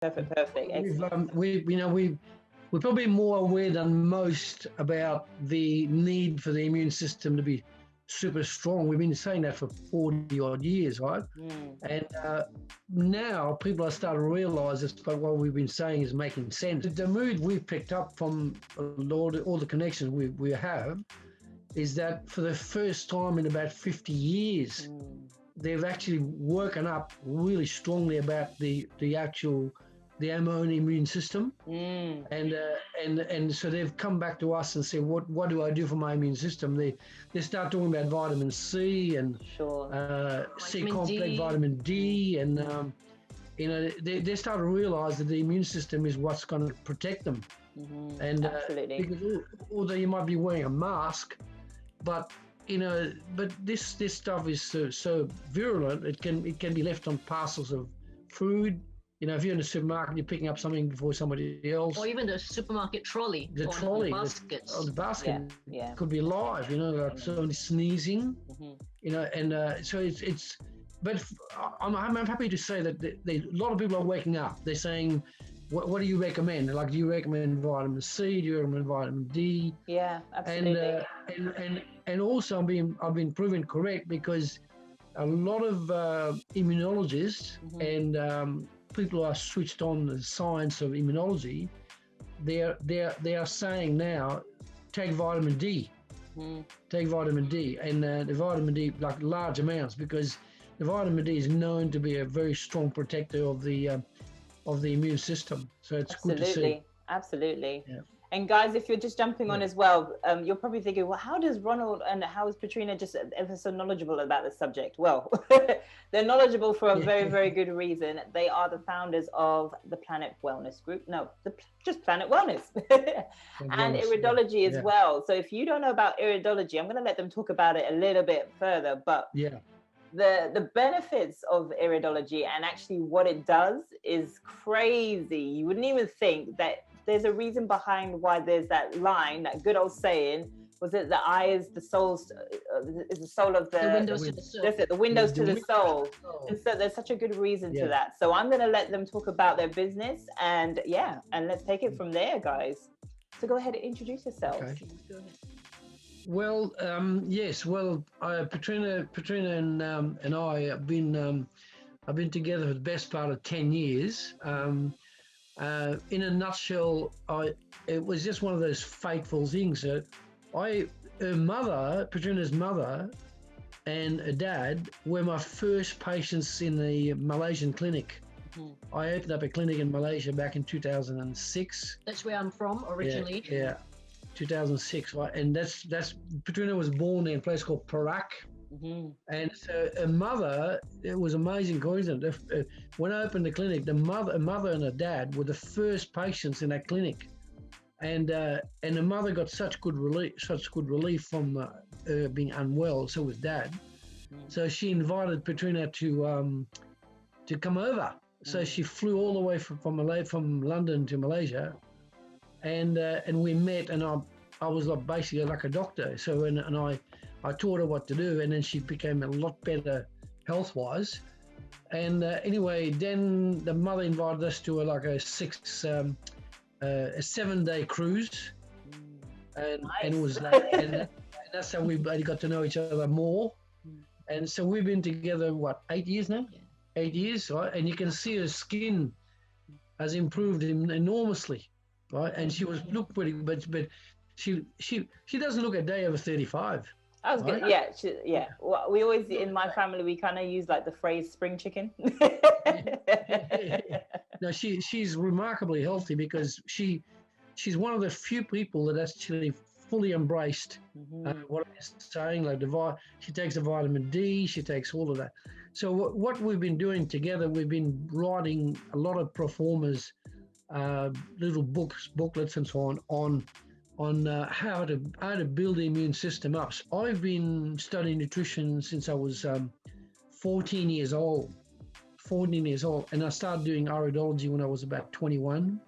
Perfect. Excellent. We're probably more aware than most about the need for the immune system to be super strong. We've been saying that for 40 odd years, right? And now people are starting to realize that what we've been saying is making sense. The mood we've picked up from all the connections we have is that for the first time in about 50 years, they've actually woken up really strongly about the own immune system, and so they've come back to us and said, what do I do for my immune system? They start talking about vitamin C and C complex, vitamin D, and they start to realize that the immune system is what's going to protect them. And because although you might be wearing a mask, but this stuff is so virulent, it can be left on parcels of food. If you're in a supermarket, you're picking up something before somebody else. Or even the supermarket trolley. The trolley. The basket could be live, like somebody sneezing, so it's, but I'm happy to say that a lot of people are waking up. They're saying, what do you recommend? Like, do you recommend vitamin C? Do you recommend vitamin D? Yeah, absolutely. And also I've been proven correct, because a lot of immunologists and people who are switched on the science of immunology, they are saying now, take vitamin D. Take vitamin D, and the vitamin D, like large amounts, because the vitamin D is known to be a very strong protector of the immune system. So it's good to see. Absolutely. Yeah. And guys, if you're just jumping on as well, you're probably thinking, well, how does Ronald and how is Petrina just ever so knowledgeable about this subject? Well, they're knowledgeable for a very, very good reason. They are the founders of the Planet Wellness Group. No, just Planet Wellness and iridology as well. So if you don't know about iridology, I'm going to let them talk about it a little bit further. But the benefits of iridology and actually what it does is crazy. You wouldn't even think that there's a reason behind why there's that line, that good old saying, was it the eye is the soul's, is the soul of the windows to the soul. That's it, the windows to the soul. And so there's such a good reason to that. So I'm going to let them talk about their business and let's take it from there, guys. So go ahead and introduce yourselves. Okay. Well, yes. Well, Petrina and I have been together for the best part of 10 years. In a nutshell, it was just one of those fateful things that her mother, Petrina's mother, and her dad were my first patients in the Malaysian clinic. I opened up a clinic in Malaysia back in 2006. That's where I'm from originally. Yeah, 2006. Right? And that's Petrina was born in a place called Perak. And so her mother, it was amazing coincidence. When I opened the clinic, her mother and her dad were the first patients in that clinic, and the mother got such good relief from her being unwell. So was dad. So she invited Petrina to come over. So she flew all the way from London to Malaysia, and we met, and I was basically like a doctor. So I taught her what to do, and then she became a lot better health-wise. And anyway, then the mother invited us to a 7-day cruise, and it was and that's how we got to know each other more. And so we've been together 8 years now? 8 years, right? And you can see her skin has improved enormously, right? And she looked pretty, but she doesn't look a day over 35. I was good. Yeah. Well, we always, in my family, we kind of use the phrase spring chicken. No, she's remarkably healthy, because she's one of the few people that actually fully embraced what I'm saying. She takes the vitamin D, she takes all of that. So what we've been doing together, we've been writing a lot of performers, little booklets and so on how to build the immune system up. So I've been studying nutrition since I was 14 years old, and I started doing iridology when I was about 21.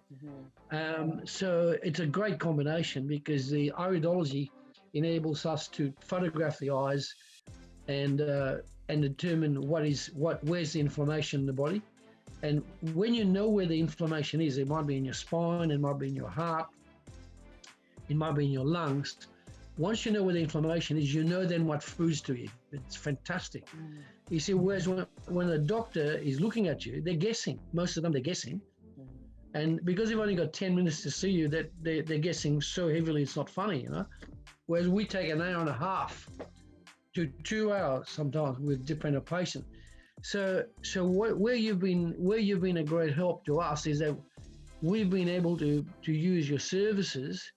So it's a great combination, because the iridology enables us to photograph the eyes and determine where's the inflammation in the body, And when you know where the inflammation is, it might be in your spine, it might be in your heart, it might be in your lungs. Once you know where the inflammation is, you know then what foods to eat. It's fantastic. You see, whereas when a doctor is looking at you, they're guessing. Most of them, they're guessing. And because they've only got 10 minutes to see you, that they're guessing so heavily, it's not funny, you know. Whereas we take an hour and a half to 2 hours sometimes with depending on patient. So where you've been a great help to us is that we've been able to use your services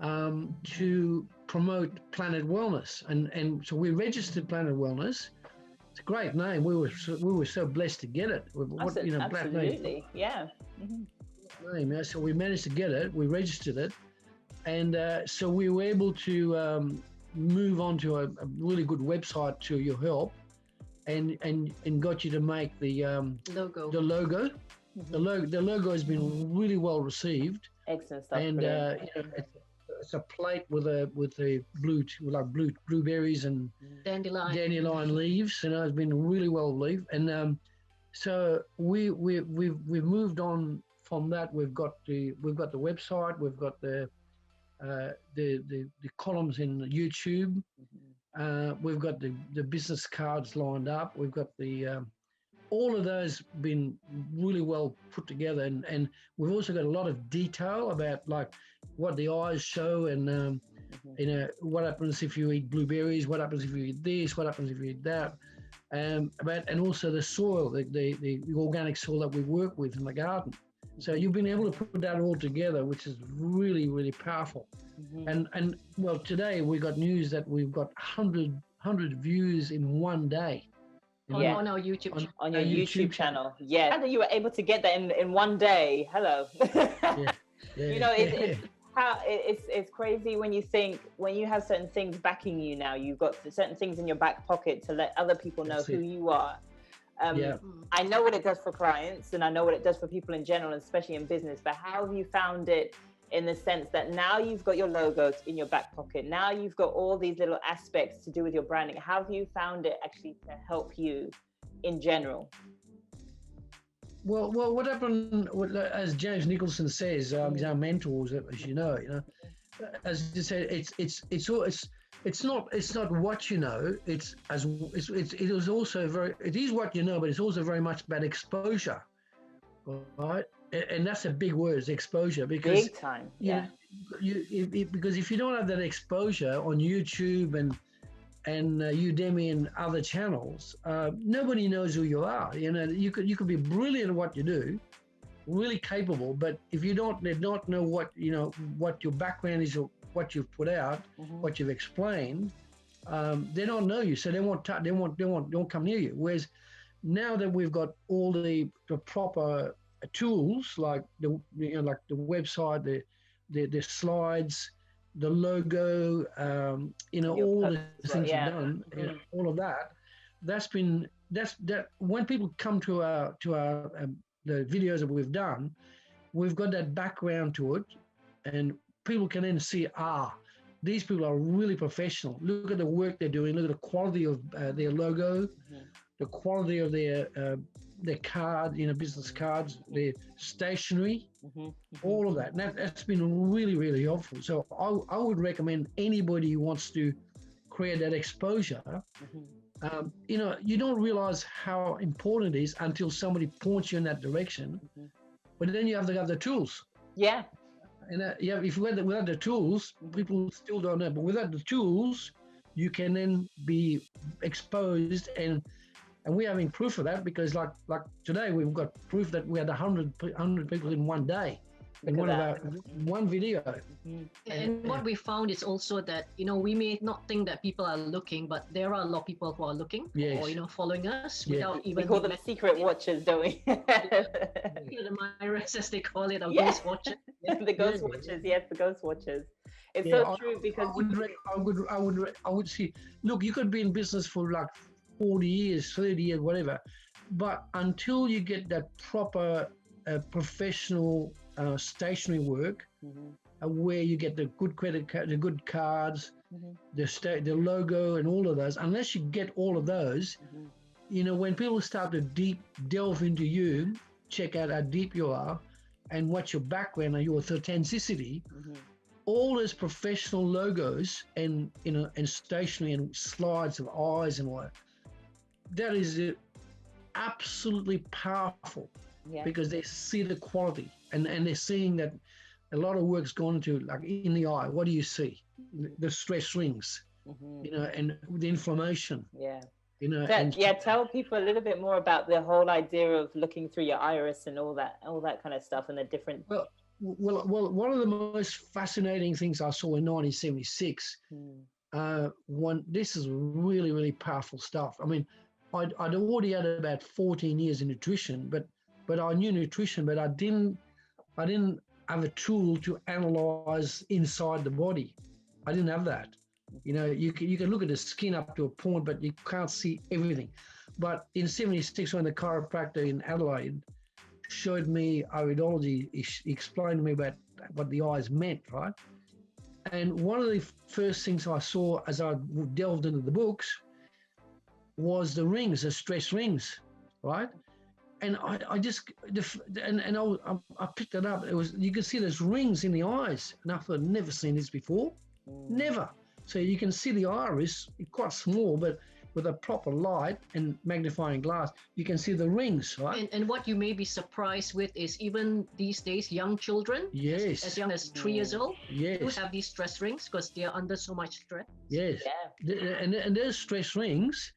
to promote Planet Wellness, and so we registered Planet Wellness. It's a great name. We were so blessed to get it. Absolutely, yeah. Name, yeah. So we managed to get it. We registered it, and so we were able to move on to a really good website to your help, and got you to make the Logo. The logo. The logo has been really well received. Excellent stuff. And it's a plate with blueberries and dandelion leaves. You know, it's been really well received. And so we've moved on from that. We've got the website. We've got the columns in YouTube. We've got the business cards lined up. We've got the all of those been really well put together, and we've also got a lot of detail about like what the eyes show, and you know, what happens if you eat blueberries, what happens if you eat this, what happens if you eat that, and also the soil, the organic soil that we work with in the garden. So you've been able to put that all together, which is really, really powerful. And well, today we got news that we've got 100 views in one day. On our YouTube on your YouTube channel. Yeah, and you were able to get that in one day. Hello. You know, it's crazy when you have certain things backing you. Now you've got certain things in your back pocket to let other people know who you are. I know what it does for clients, and I know what it does for people in general, especially in business. But how have you found it in the sense that now you've got your logos in your back pocket, now you've got all these little aspects to do with your branding? How have you found it actually to help you in general? Well, what happened, as James Nicholson says, he's our mentors, as you know, as you said, it's not what you know. It is what you know, but it's also very much about exposure, right? And that's a big word, is exposure, because big time, because if you don't have that exposure on YouTube and Udemy and other channels, nobody knows who you are. You know, you could be brilliant at what you do, really capable, but if they don't know what your background is or what you've put out, what you've explained, they don't know you, so they won't come near you. Whereas now that we've got all the proper tools, like the website, the slides, the logo, all the things you've done, all of that. That's when people come to our the videos that we've done, we've got that background to it, and people can then see, these people are really professional. Look at the work they're doing. Look at the quality of their logo, the quality of their card, business cards, their stationery, all of that. And that's been really, really helpful. So I would recommend anybody who wants to create that exposure. You don't realize how important it is until somebody points you in that direction. But then you have to have the tools. Yeah. And if without the tools, people still don't know. But without the tools, you can then be exposed, and we're having proof of that, because like today we've got proof that we had 100 people in one day in one video. And what we found is also that we may not think that people are looking, but there are a lot of people who are looking or following us without even. We call them secret watchers, don't we? The Myras, as they call it, or ghost watchers. The ghost watchers, yes, the ghost watchers. It's so true, because I would see. Look, you could be in business for like 40 years, 30 years, whatever, but until you get that proper professional stationery work, where you get the good credit card, the good cards, the logo, and all of those, unless you get all of those, when people start to delve into you, check out how deep you are and what's your background and your authenticity, all those professional logos and, you know, and stationery and slides of eyes and what, that is absolutely powerful, because they see the quality and they're seeing that a lot of work's gone into, like, in the eye. What do you see? The stress rings, you know, and the inflammation. You know, tell people a little bit more about the whole idea of looking through your iris and all that kind of stuff, and the different. Well, one of the most fascinating things I saw in 1976. This is really, really powerful stuff. I mean, I'd already had about 14 years in nutrition, but I knew nutrition, but I didn't have a tool to analyze inside the body. I didn't have that. You know, you can look at the skin up to a point, but you can't see everything. But in 76, when the chiropractor in Adelaide showed me iridology, he explained to me about what the eyes meant, right? And one of the first things I saw as I delved into the books was the rings, the stress rings, right? And I picked it up. It was, you could see those rings in the eyes, and I thought, never seen this before, never. So you can see the iris, quite small, but with a proper light and magnifying glass, you can see the rings, right? And what you may be surprised with is, even these days, young children, as young as 3 years old, do have these stress rings because they are under so much stress. And those stress rings,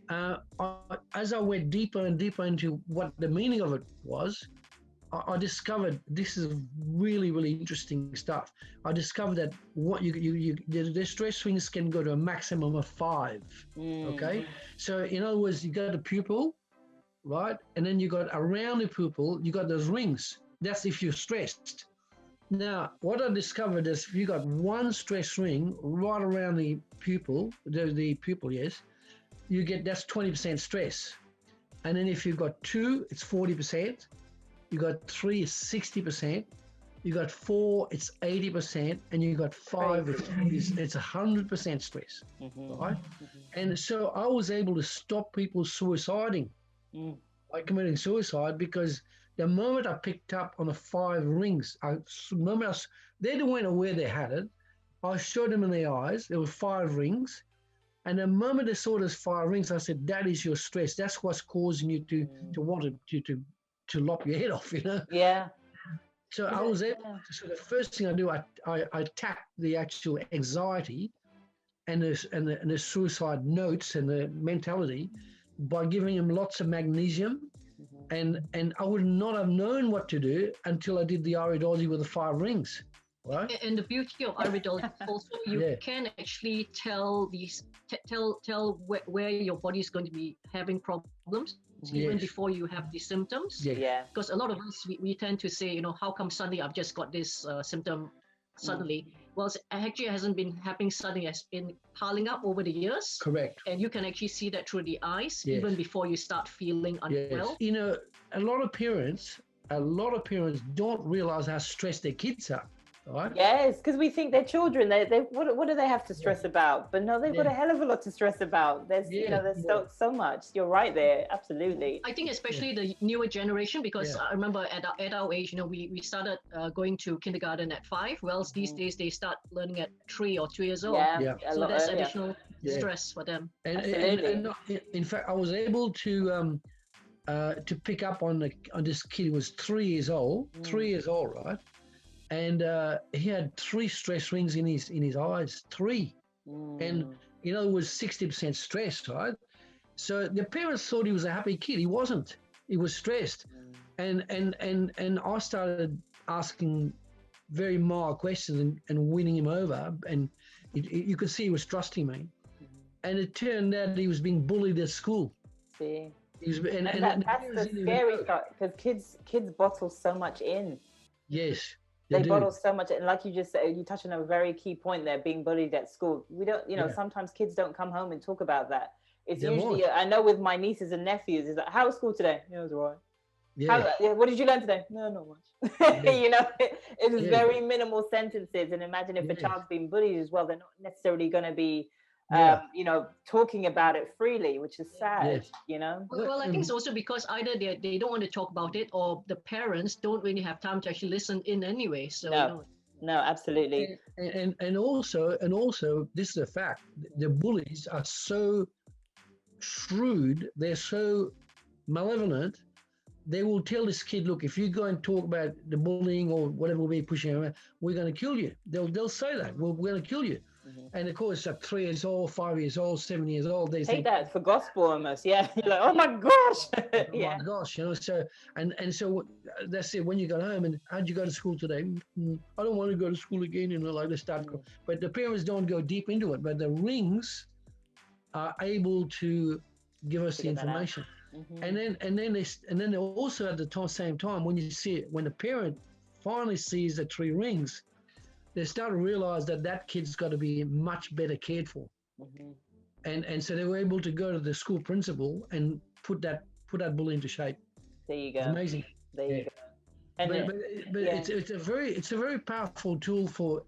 as I went deeper and deeper into what the meaning of it was, I discovered this is really, really interesting stuff. I discovered that what the stress swings can go to a maximum of 5. Okay, so in other words, you got the pupil, right, and then you got around the pupil, you got those rings. That's if you're stressed. Now, what I discovered is, if you got one stress ring right around the pupil, you get, that's 20% stress. And then if you've got 2, it's 40%. You got 3, it's 60%. You got 4, it's 80%, and you got 5, it's 100% stress, right? And so I was able to stop people suiciding, by committing suicide, because the moment I picked up on the 5 rings, they weren't aware they had it. I showed them in the eyes. There were 5 rings. And the moment they saw those 5 rings, I said, that is your stress. That's what's causing you to want to lop your head off, you know? So I was able to, so the first thing I do, I attack the actual anxiety and the suicide notes and the mentality by giving them lots of magnesium. And I would not have known what to do until I did the iridology with the 5 rings. Right? And the beauty of iridology also, you can actually tell where your body is going to be having problems, even before you have the symptoms. Because a lot of us, we tend to say, you know, how come suddenly I've just got this symptom suddenly? Well, it actually hasn't been happening suddenly. It's been piling up over the years. Correct. And you can actually see that through the eyes, even before you start feeling unwell. You know, a lot of parents don't realize how stressed their kids are. Right? Yes, because we think they're children. What do they have to stress about? But no, they've got a hell of a lot to stress about. There's so much. You're right there, absolutely. I think especially the newer generation, because I remember at our age, you know, we started going to kindergarten at 5. Whereas these days they start learning at 3 or 2 years old. So that's additional stress for them. And in fact, I was able to pick up on this kid who was 3 years old. 3 years old, right? And he had 3 stress rings in his eyes, 3. And, you know, it was 60% stress, right? So the parents thought he was a happy kid. He wasn't. He was stressed. And I started asking very mild questions and winning him over. And you could see he was trusting me. And it turned out he was being bullied at school. See? That's the scary part, because kids bottle so much in. Yes. They bottle so much, and like you just said, you touched on a very key point there, being bullied at school. We don't, you know, sometimes kids don't come home and talk about that. It's usually, I know with my nieces and nephews, it's like, how was school today? It was all right. What did you learn today? No, not much. You know, it's very minimal sentences. And imagine if a child's being bullied as well, they're not necessarily going to be you know, talking about it freely, which is sad, you know. Well, I think it's also because either they don't want to talk about it, or the parents don't really have time to actually listen in anyway. So no, absolutely. And also this is a fact. The bullies are so shrewd, they're so malevolent. They will tell this kid, look, if you go and talk about the bullying or whatever will be pushing around, we're going to kill you. They'll say that. We're going to kill you. And of course, at 3 years old, 5 years old, 7 years old, they take that for gospel almost. Yeah, you're like, oh my gosh. Oh my gosh, you know. So and so that's it. When you go home, and how'd you go to school today? I don't want to go to school again. You know, like they start. But the parents don't go deep into it. But the rings are able to give us the information. And then they also at the same time, when you see it, when the parent finally sees the 3 rings, they start to realize that kid's got to be much better cared for. And so they were able to go to the school principal and put that bully into shape. There you go. It's amazing. There you go. And but it's a very powerful tool for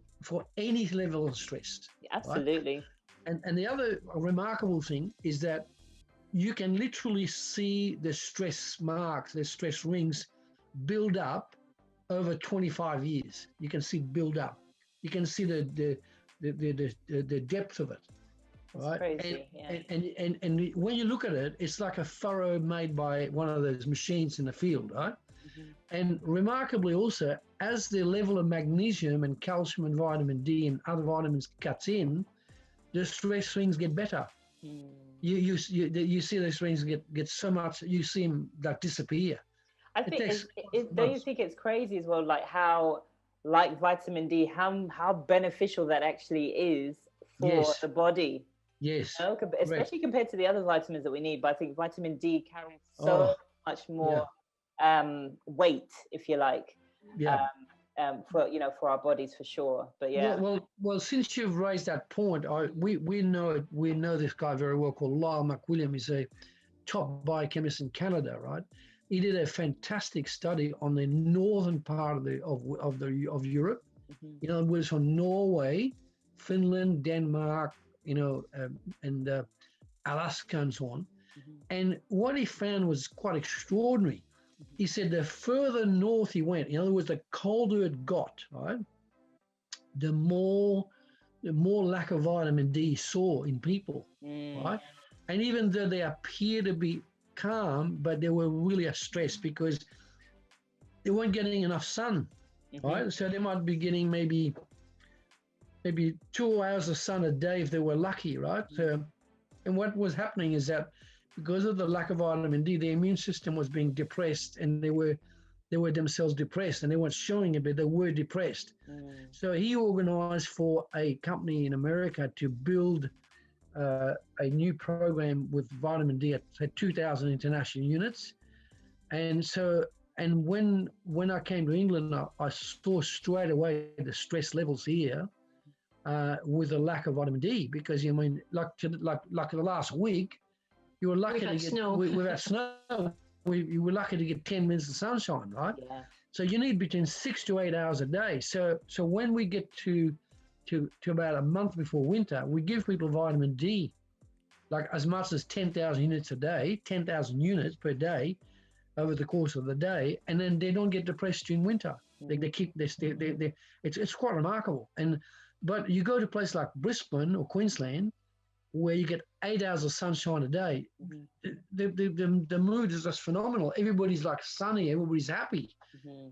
any level of stress. Absolutely. Right? And the other remarkable thing is that you can literally see the stress marks, the stress rings build up over 25 years. You can see build up. You can see the depth of it. Right? Crazy, and when you look at it, it's like a furrow made by one of those machines in the field, right? And remarkably also, as the level of magnesium and calcium and vitamin D and other vitamins cuts in, the stress rings get better. You see those rings get so much, you see them like disappear. I think don't you think it's crazy as well, like how, like vitamin D, how beneficial that actually is for the body. Yes. You know, especially compared to the other vitamins that we need. But I think vitamin D carries so much more weight, if you like, for our bodies for sure. But well, since you've raised that point, we know this guy very well called Lyle McWilliam. He's a top biochemist in Canada, right? He did a fantastic study on the northern part of Europe. You know, it was from Norway, Finland, Denmark, you know, and Alaska and so on. And what he found was quite extraordinary. He said the further north he went, in other words, the colder it got, right, the more lack of vitamin D he saw in people, right? And even though they appear to be calm, but they were really a stress because they weren't getting enough sun, right? So they might be getting maybe 2 hours of sun a day if they were lucky, right? So, and what was happening is that because of the lack of vitamin D, the immune system was being depressed, and they were themselves depressed, and they weren't showing it, but they were depressed. So he organized for a company in America to build a new program with vitamin D at 2,000 international units. And so, and when I came to England, I saw straight away the stress levels here with a lack of vitamin D, because you mean like the last week, you were lucky to get snow. We've had snow. You were lucky to get 10 minutes of sunshine, right? Yeah. So you need between 6 to 8 hours a day. So when we get to about a month before winter, we give people vitamin D, like as much as 10,000 units a day, 10,000 units per day over the course of the day, and then they don't get depressed during winter. It's quite remarkable. But you go to a place like Brisbane or Queensland, where you get 8 hours of sunshine a day, the mood is just phenomenal. Everybody's like sunny, everybody's happy.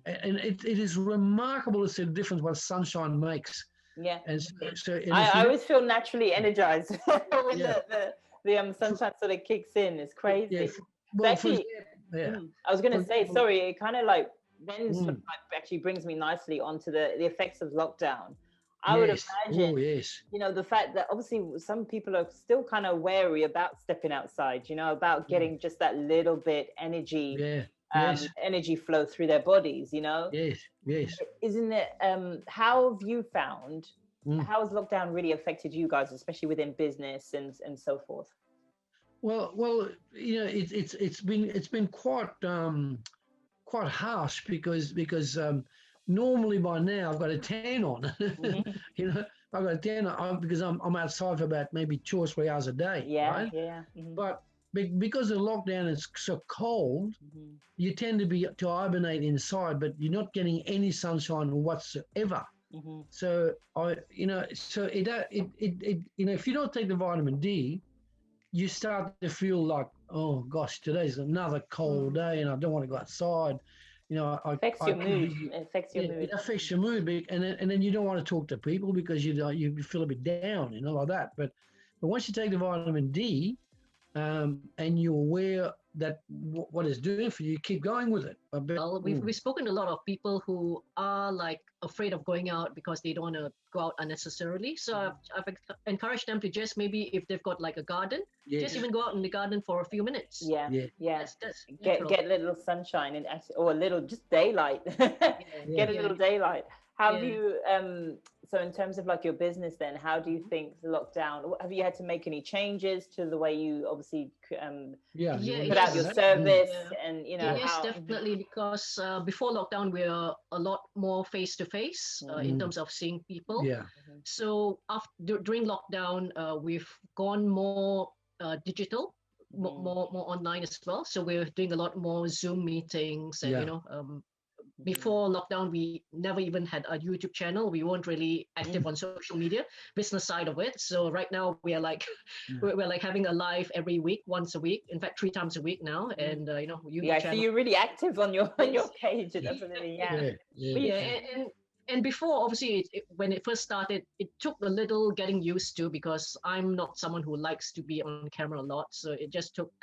And it is remarkable to see the difference what sunshine makes. Yeah. And so I always feel naturally energized when the sunshine sort of kicks in. It's crazy. Yeah. Well, actually, I was going to say, sorry, it kind of like then sort of like actually brings me nicely onto the effects of lockdown. I would imagine, you know, the fact that obviously some people are still kind of wary about stepping outside, you know, about getting just that little bit energy, energy flow through their bodies, you know? Yes. Isn't it, how have you found, how has lockdown really affected you guys, especially within business and so forth? Well, you know, it's been quite harsh because normally by now I've got a tan on, you know, I got 10 because I'm outside for about maybe 2 or 3 hours a day. Yeah, right? yeah. But because the lockdown is so cold, you tend to hibernate inside, but you're not getting any sunshine whatsoever. So if you don't take the vitamin D, you start to feel like, oh gosh, today's another cold day, and I don't want to go outside. Affects your mood. It affects your mood. It affects your mood, and then you don't want to talk to people because you feel a bit down, like that. But once you take the vitamin D, and you're aware that what it's doing for you, keep going with it. Well, we've spoken to a lot of people who are like afraid of going out because they don't want to go out unnecessarily. So I've encouraged them to just maybe, if they've got like a garden, just even go out in the garden for a few minutes. Yeah. That's get a little sunshine and or a little just daylight. Get a little daylight. How have you so in terms of like your business then, how do you think the lockdown, have you had to make any changes to the way you obviously put out your service and Yes, definitely, because before lockdown we're a lot more face to face in terms of seeing people. So during lockdown we've gone more digital, more online as well. So we're doing a lot more Zoom meetings and before lockdown, we never even had a YouTube channel. We weren't really active on social media, business side of it. So right now we are like, we're like having a live every week, once a week. In fact, 3 times a week now. And YouTube so you're really active on your page. Definitely, And before, obviously, when it first started, it took a little getting used to, because I'm not someone who likes to be on camera a lot. So it just took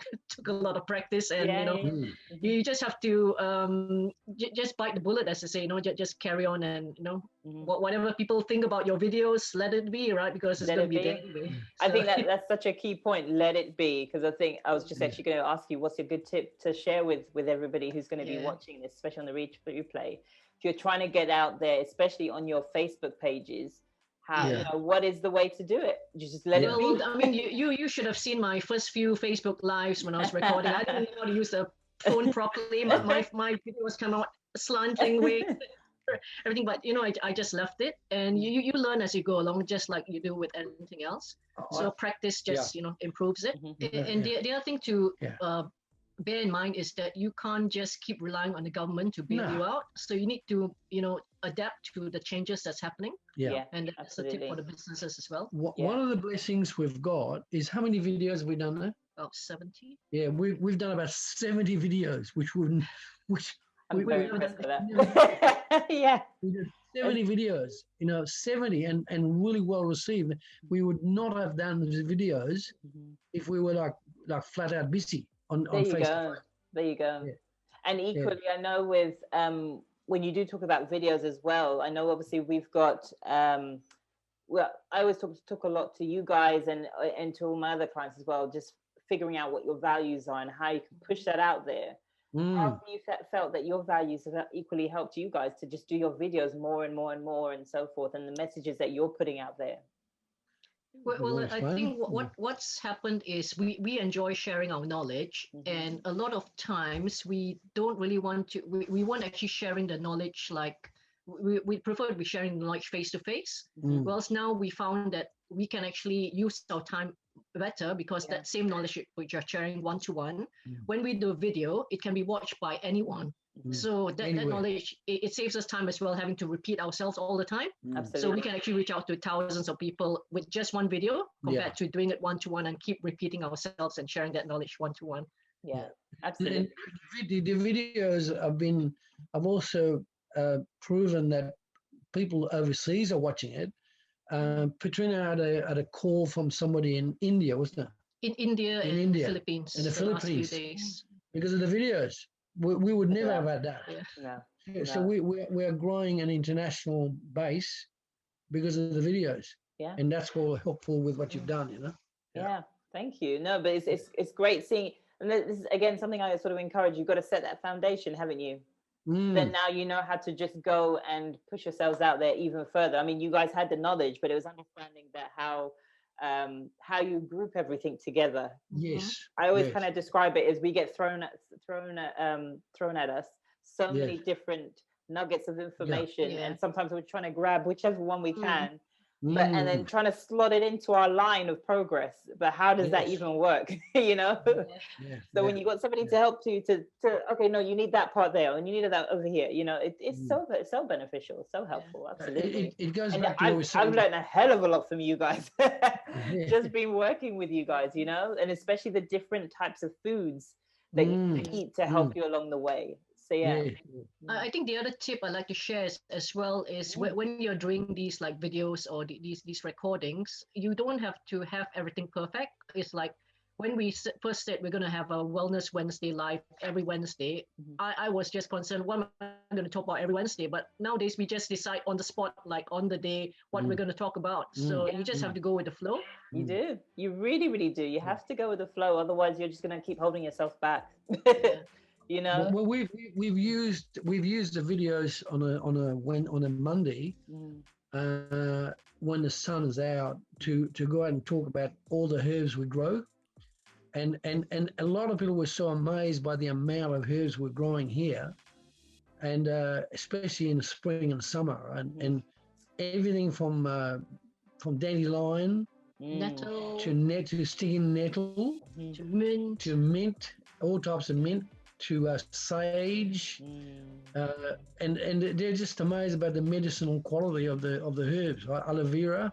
a lot of practice, and you just have to just bite the bullet, as I say. Just carry on, and whatever people think about your videos, let it be, right? Because it's going to be there anyway. I think that's such a key point. Let it be, because I think I was just actually going to ask you, what's a good tip to share with everybody who's going to be watching this, especially on the replay. If you're trying to get out there, especially on your Facebook pages, what is the way to do it? You just let it be. I mean, you should have seen my first few Facebook lives when I was recording. I didn't know how to use the phone properly. My videos come out slanting way, everything. But I just left it, and you learn as you go along, just like you do with anything else. So practice just improves it. And the other thing to bear in mind is that you can't just keep relying on the government to bail you out. So you need to, adapt to the changes that's happening. And that's a tip for the businesses as well. One of the blessings we've got is, how many videos have we done there? About 70. Yeah, we've done about 70 videos, I'm very impressed with that. We did 70 videos, 70 and really well received. We would not have done the videos if we were like flat out busy. There you go. And equally, I know with when you do talk about videos as well, I know obviously we've got I always talk a lot to you guys and to all my other clients as well, just figuring out what your values are and how you can push that out there. How have you felt that your values have equally helped you guys to just do your videos more and more and more and so forth, and the messages that you're putting out there? Well, I think what's happened is we enjoy sharing our knowledge, and a lot of times we don't really want to. We weren't actually sharing the knowledge like we prefer to be sharing the knowledge face to face. Whereas now we found that we can actually use our time better, because that same knowledge which you're sharing one to one, when we do a video, it can be watched by anyone. So that knowledge, it saves us time as well, having to repeat ourselves all the time. Absolutely. So we can actually reach out to thousands of people with just one video, compared to doing it one to one and keep repeating ourselves and sharing that knowledge one to one. Yeah, absolutely. The videos I've also proven that people overseas are watching it. Petrina had a call from somebody in India, wasn't it? In India, Philippines. In the Philippines. Last few days. Because of the videos. We would never have had that. So we are growing an international base because of the videos. And that's all helpful with what you've done, Thank you. No, but it's great seeing, and this is again something I sort of encourage. You've got to set that foundation, haven't you? Then now you know how to just go and push yourselves out there even further. I mean, you guys had the knowledge, but it was understanding that how you group everything together. I always kind of describe it as we get thrown at us so many different nuggets of information, and sometimes we're trying to grab whichever one we can. but and then trying to slot it into our line of progress. But how does that even work? So when you got somebody to help you to okay, no, you need that part there and you need that over here, it's so beneficial, so helpful. Absolutely. It goes and back to I've learned a hell of a lot from you guys. Just been working with you guys, and especially the different types of foods that you eat to help you along the way. So I think the other tip I like to share as well is when you're doing these like videos or these recordings, you don't have to have everything perfect. It's like when we first said we're going to have a Wellness Wednesday live every Wednesday, I was just concerned, what am I going to talk about every Wednesday? But nowadays we just decide on the spot, like on the day, what we're going to talk about. So you just have to go with the flow. You do. You really, really do. You have to go with the flow. Otherwise, you're just going to keep holding yourself back. Well, we've used the videos on a Monday when the sun is out to go out and talk about all the herbs we grow. And a lot of people were so amazed by the amount of herbs we're growing here, and especially in the spring and summer, and everything from dandelion nettle to stinging nettle to mint, all types of mint, to sage, and they're just amazed about the medicinal quality of the herbs. Right? Aloe vera,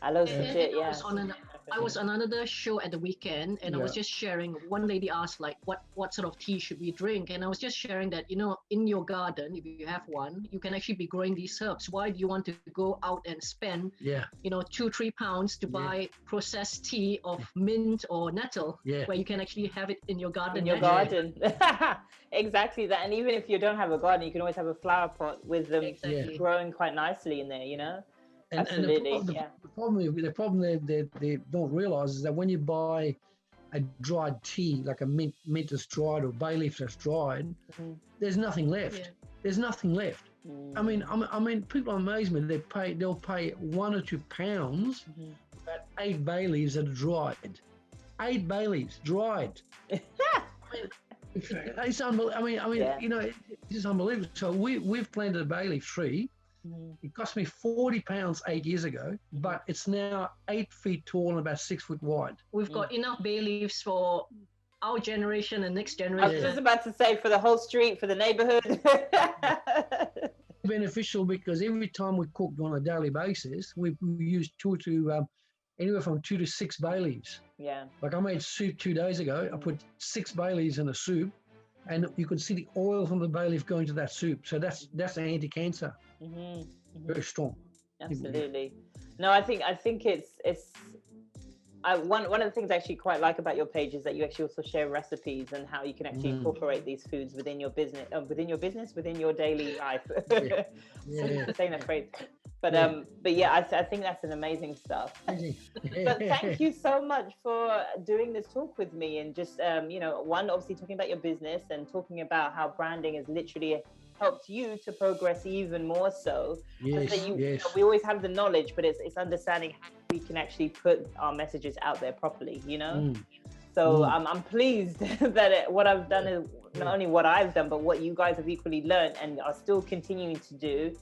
aloe vera. I was on another show at the weekend, and I was just sharing. One lady asked, like, what sort of tea should we drink? And I was just sharing that, in your garden, if you have one, you can actually be growing these herbs. Why do you want to go out and spend, 2-3 pounds to buy processed tea of mint or nettle, where you can actually have it in your garden? In your garden. Exactly that. And even if you don't have a garden, you can always have a flower pot with them growing quite nicely in there, Absolutely. And the problem they don't realize is that when you buy a dried tea, like a mint that's dried or bay leaf that's dried, there's nothing left. There's nothing left. I mean, people amaze me. They'll pay £1 or £2 about 8 bay leaves that are dried. 8 bay leaves dried. It's unbelievable. It's just unbelievable. So we've planted a bay leaf tree. It cost me £40 8 years ago, but it's now 8 feet tall and about 6 foot wide. We've got enough bay leaves for our generation and next generation. I was just about to say, for the whole street, for the neighborhood. Beneficial, because every time we cook on a daily basis, we use anywhere from 2 to 6 bay leaves. Yeah. Like I made soup 2 days ago. I put 6 bay leaves in a soup, and you could see the oil from the bay leaf going to that soup. So that's anti-cancer. Very strong. Absolutely. No, I think it's one of the things I actually quite like about your page is that you actually also share recipes and how you can actually incorporate these foods within your business, within your daily life. Saying that phrase. But I think that's an amazing stuff. But thank you so much for doing this talk with me, and just one, obviously talking about your business and talking about how branding has literally helped you to progress even more so. We always have the knowledge, but it's understanding how we can actually put our messages out there properly, So I'm pleased that what I've done is not only what I've done, but what you guys have equally learned and are still continuing to do,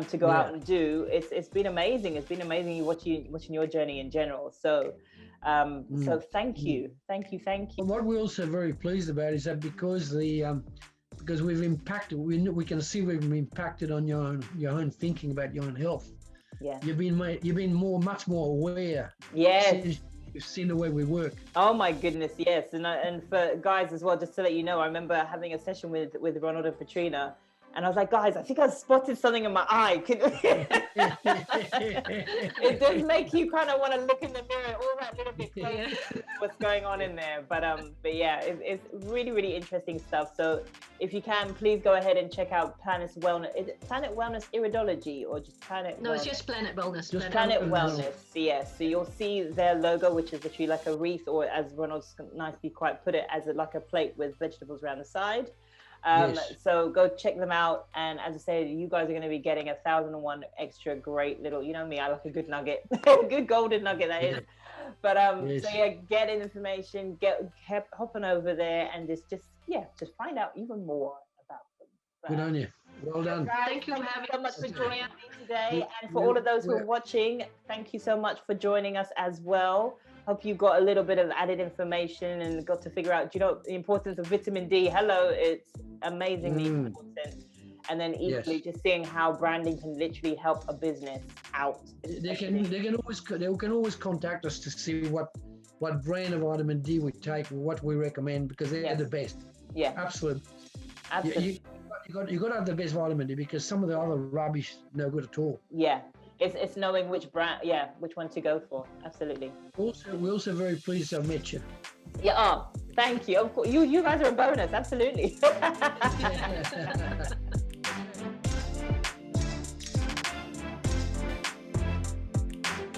to go out and do. It's been amazing. It's been amazing watching your journey in general. So so thank you. What we're also very pleased about is that because we've impacted, we can see we've impacted on your own thinking about your own health. Yeah. You've been much more aware. Yes. You've seen the way we work. Oh my goodness, yes. And for guys as well, just to let you know, I remember having a session with Ronald and Petrina, and I was like, guys, I think I spotted something in my eye. It does make you kind of want to look in the mirror all that little bit closer what's going on in there. But yeah, it's really, really interesting stuff. So if you can, please go ahead and check out Planet Wellness. Is it Planet Wellness Iridology or just Planet No, Wellness? It's just Planet Wellness. Just Planet Wellness, yes. So you'll see their logo, which is literally like a wreath, or as Ronald's nicely quite put it, as like a plate with vegetables around the side. So go check them out, and as I say, you guys are going to be getting 1,001 extra great little, you know me, I like a good nugget, good golden nugget that is. But so yeah, get information, hop on over there, and just find out even more about them. Good on you. Well done. Guys, thank you so much for joining me today. And for all of those who are watching, thank you so much for joining us as well. Hope you got a little bit of added information and got to figure out, the importance of vitamin D. Hello, it's amazingly important. And then equally just seeing how branding can literally help a business out. They can always contact us to see what brand of vitamin D we take, what we recommend, because they're the best. Yeah, absolutely. You got to have the best vitamin D, because some of the other rubbish no good at all. Yeah, it's knowing which brand, which one to go for. Absolutely. We're also very pleased to have met you. Yeah. Oh, thank you. Of course, you guys are a bonus. Absolutely.